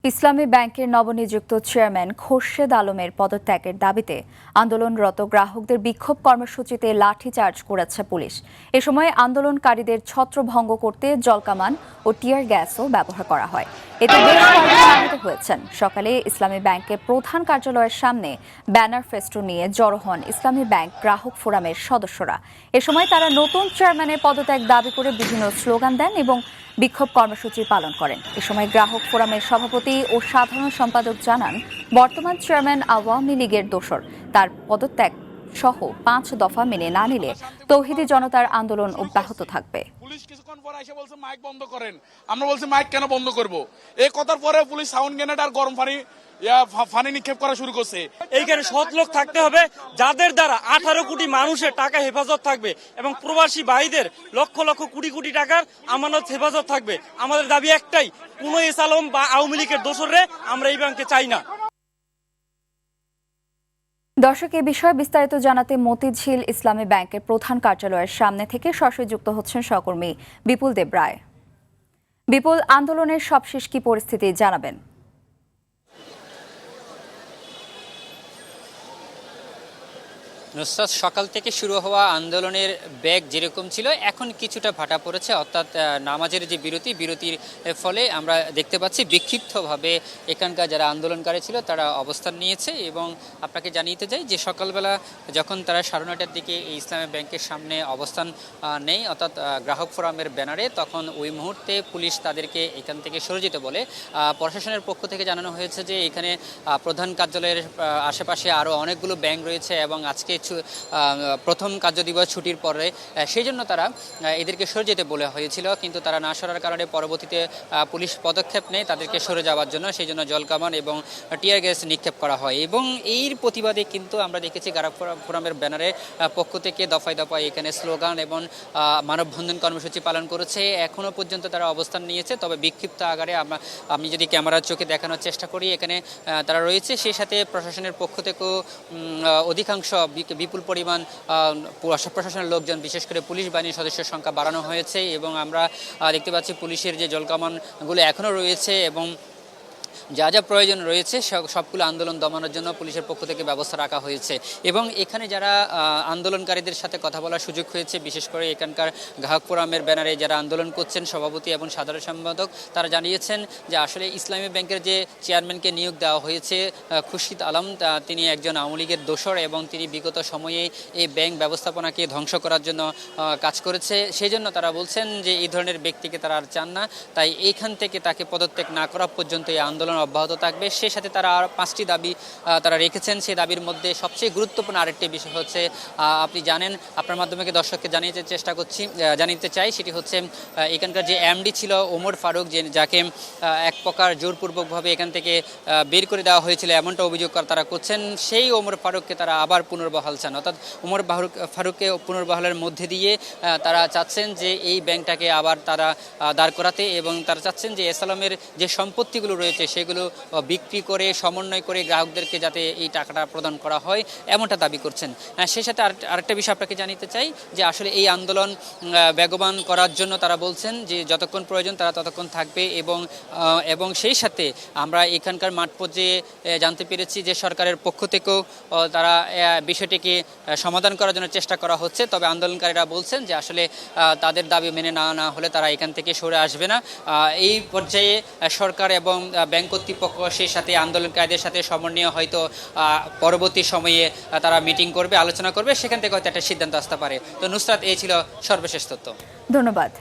ইসলামী ব্যাংকের নবনিযুক্ত চেয়ারম্যান খোরশেদ আলমের পদত্যাগের দাবিতে আন্দোলনরত গ্রাহকদের বিক্ষোভ কর্মসূচিতে লাঠিচার্জ করেছে পুলিশ। এ সময় আন্দোলনকারীদের ছত্রভঙ্গ করতে জলকামান ও টিয়ার গ্যাসও ব্যবহার করা হয়। এতে বেশ কয়েকজন আহত হয়েছেন। সকালে ইসলামী ব্যাংকের প্রধান কার্যালয়ের সামনে ব্যানার ফেস্টুন নিয়ে জড়ো হন ইসলামী ব্যাংক গ্রাহক ফোরামের সদস্যরা। এ সময় তারা নতুন চেয়ারম্যানের পদত্যাগ দাবি করে বিভিন্ন স্লোগান দেন এবং বিক্ষোভ কর্মসূচি পালন করেন। এ সময় গ্রাহক ফোরামের সভাপতি ও সাধারণ সম্পাদক জানান, বর্তমান চেয়ারম্যান আওয়ামী লীগের দোসর, তার পদত্যাগ সহ 5 দফা মেনে না নিলে তৌহিদি জনতার আন্দোলন অব্যাহত থাকবে। পুলিশ কিছুক্ষণ পরে এসে বলছে মাইক বন্ধ করেন। আমরা বলছি মাইক কেন বন্ধ করব? এই কথার পরে পুলিশ সাউন্ড গ্রেনেড আর গরম পানি নিক্ষেপ করা শুরু করছে। এইখানে সৎ লোক থাকতে হবে, যাদের দ্বারা 18 কোটি মানুষের টাকা হেফাজত থাকবে এবং প্রবাসী ভাইদের লক্ষ লক্ষ কোটি কোটি টাকার আমানত হেফাজত থাকবে। আমাদের দাবি একটাই, কোন এস আলম বা আওয়ামী লীগের দোসররে আমরা এই ব্যাংকে চাই না। দর্শক, এ বিষয়ে বিস্তারিত জানাতে মতিঝিল ইসলামী ব্যাংকের প্রধান কার্যালয়ের সামনে থেকে সরাসরি যুক্ত হচ্ছেন সহকর্মী বিপুল দেব রায়। বিপুল, আন্দোলনের সবশেষ কি পরিস্থিতি জানাবেন? নুসরাত, সকাল থেকে শুরু হওয়া আন্দোলনের বেগ যেরকম ছিল এখন কিছুটা ভাটা পড়েছে, অর্থাৎ নামাজের যে বিরতির ফলে আমরা দেখতে পাচ্ছি বিক্ষিপ্তভাবে এখানকার যারা আন্দোলনকারী ছিল তারা অবস্থান নিয়েছে। এবং আপনাকে জানিয়ে যাই যে সকালবেলা যখন তারা 9:30টার দিকে এই ইসলামী ব্যাংকের সামনে অবস্থান নেই, অর্থাৎ গ্রাহক ফোরামের ব্যানারে, তখন ওই মুহূর্তে পুলিশ তাদেরকে এখান থেকে সরে যেতে বলে। প্রশাসনের পক্ষ থেকে জানানো হয়েছে যে এখানে প্রধান কার্যালয়ের আশেপাশে আরও অনেকগুলো ব্যাংক রয়েছে এবং আজকে প্রথম কার্যদিবস ছুটির পরে সেই জন্য তারা এদেরকে সরে যেতে বলে হয়েছিল, কিন্তু তারা না সরার কারণে পরবর্তীতে পুলিশ পদক্ষেপ নেয় তাদেরকে সরে যাওয়ার জন্য। সেই জন্য জলকামান এবং টিয়ার গ্যাস নিক্ষেপ করা হয়। এবং এর প্রতিবাদে কিন্তু আমরা দেখেছি গ্রাহক ফোরামের ব্যানারের পক্ষ থেকে দফায় দফায় এখানে স্লোগান এবং মানববন্ধন কর্মসূচি পালন করেছে। এখনও পর্যন্ত তারা অবস্থান নিয়েছে, তবে বিক্ষিপ্ত আকারে আমি যদি ক্যামেরার চোখে দেখানোর চেষ্টা করি, এখানে তারা রয়েছে। সেই সাথে প্রশাসনের পক্ষ থেকেও অধিকাংশ বিপুল পরিমাণ প্রশাসনের লোকজন, বিশেষ করে পুলিশ বাহিনীর সদস্যের সংখ্যা বাড়ানো হয়েছে। এবং আমরা দেখতে পাচ্ছি পুলিশের যে জলকামানগুলো এখনও রয়েছে এবং যা যা প্রয়োজন রয়েছে সবগুলো আন্দোলন দমানোর জন্য পুলিশের পক্ষ থেকে ব্যবস্থা রাখা হয়েছে। এবং এখানে যারা আন্দোলনকারীদের সাথে কথা বলার সুযোগ হয়েছে, বিশেষ করে এখানকার গ্রাহক ফোরামের ব্যানারে যারা আন্দোলন করছেন সভাপতি এবং সাধারণ সম্পাদক, তারা জানিয়েছেন যে আসলে ইসলামী ব্যাংকের যে চেয়ারম্যানকে নিয়োগ দেওয়া হয়েছে খুরশেদ আলম, তিনি একজন আওয়ামী লীগের দোসর এবং তিনি বিগত সময়ে এই ব্যাংক ব্যবস্থাপনাকে ধ্বংস করার জন্য কাজ করেছে। সেই জন্য তারা বলছেন যে এই ধরনের ব্যক্তিকে তারা আর চান না, তাই এইখান থেকে তাকে পদত্যাগ না করা পর্যন্ত এই আন্দোলন অব্যাহত থাকবে। সেই সাথে তারা আর 5টি দাবি তারা রেখেছেন। সেই দাবির মধ্যে সবচেয়ে গুরুত্বপূর্ণ আরেকটি বিষয় হচ্ছে, আপনি জানেন, আপনার মাধ্যমে দর্শককে জানিতে চাই, সেটি হচ্ছে এখানকার যে এমডি ছিল ওমর ফারুক, যাকে এক প্রকার জোরপূর্বকভাবে এখান থেকে বের করে দেওয়া হয়েছিল এমনটা অভিযোগ তারা করছেন। সেই ওমর ফারুককে তারা আবার পুনর্বহাল চান, অর্থাৎ ওমর ফারুককে পুনর্বহালের মধ্যে দিয়ে তারা চাচ্ছেন যে এই ব্যাংকটাকে আবার তারা দাঁড় করাতে। এবং তারা চাচ্ছেন যে এস আলমের যে সম্পত্তিগুলো রয়েছে সেগুলো বিক্রি করে সমন্বয় করে গ্রাহকদেরকে যাতে এই টাকাটা প্রদান করা হয়, এমনটা দাবি করছেন। সেই সাথে আরেকটা বিষয় আপনাকে জানিতে চাই যে আসলে এই আন্দোলন বেগবান করার জন্য তারা বলছেন যে যতক্ষণ প্রয়োজন তারা ততক্ষণ থাকবে। এবং সেই সাথে আমরা এখানকার মাঠ পর্যায়ে জানতে পেরেছি যে সরকারের পক্ষ থেকেও তারা বিষয়টিকে সমাধান করার জন্য চেষ্টা করা হচ্ছে, তবে আন্দোলনকারীরা বলছেন যে আসলে তাদের দাবি মেনে না হলে তারা এখান থেকে সরে আসবে না। এই পর্যায়ে সরকার এবং ব্যাংক কর্তৃপক্ষ সেই সাথে আন্দোলনকারীদের সাথে সমন্বয় হয়তো পরবর্তী সময়ে তারা মিটিং করবে, আলোচনা করবে, সেখান থেকে হয়তো একটা সিদ্ধান্ত আসতে পারে। তো নুসরাত, এই ছিল সর্বশেষ তথ্য। ধন্যবাদ।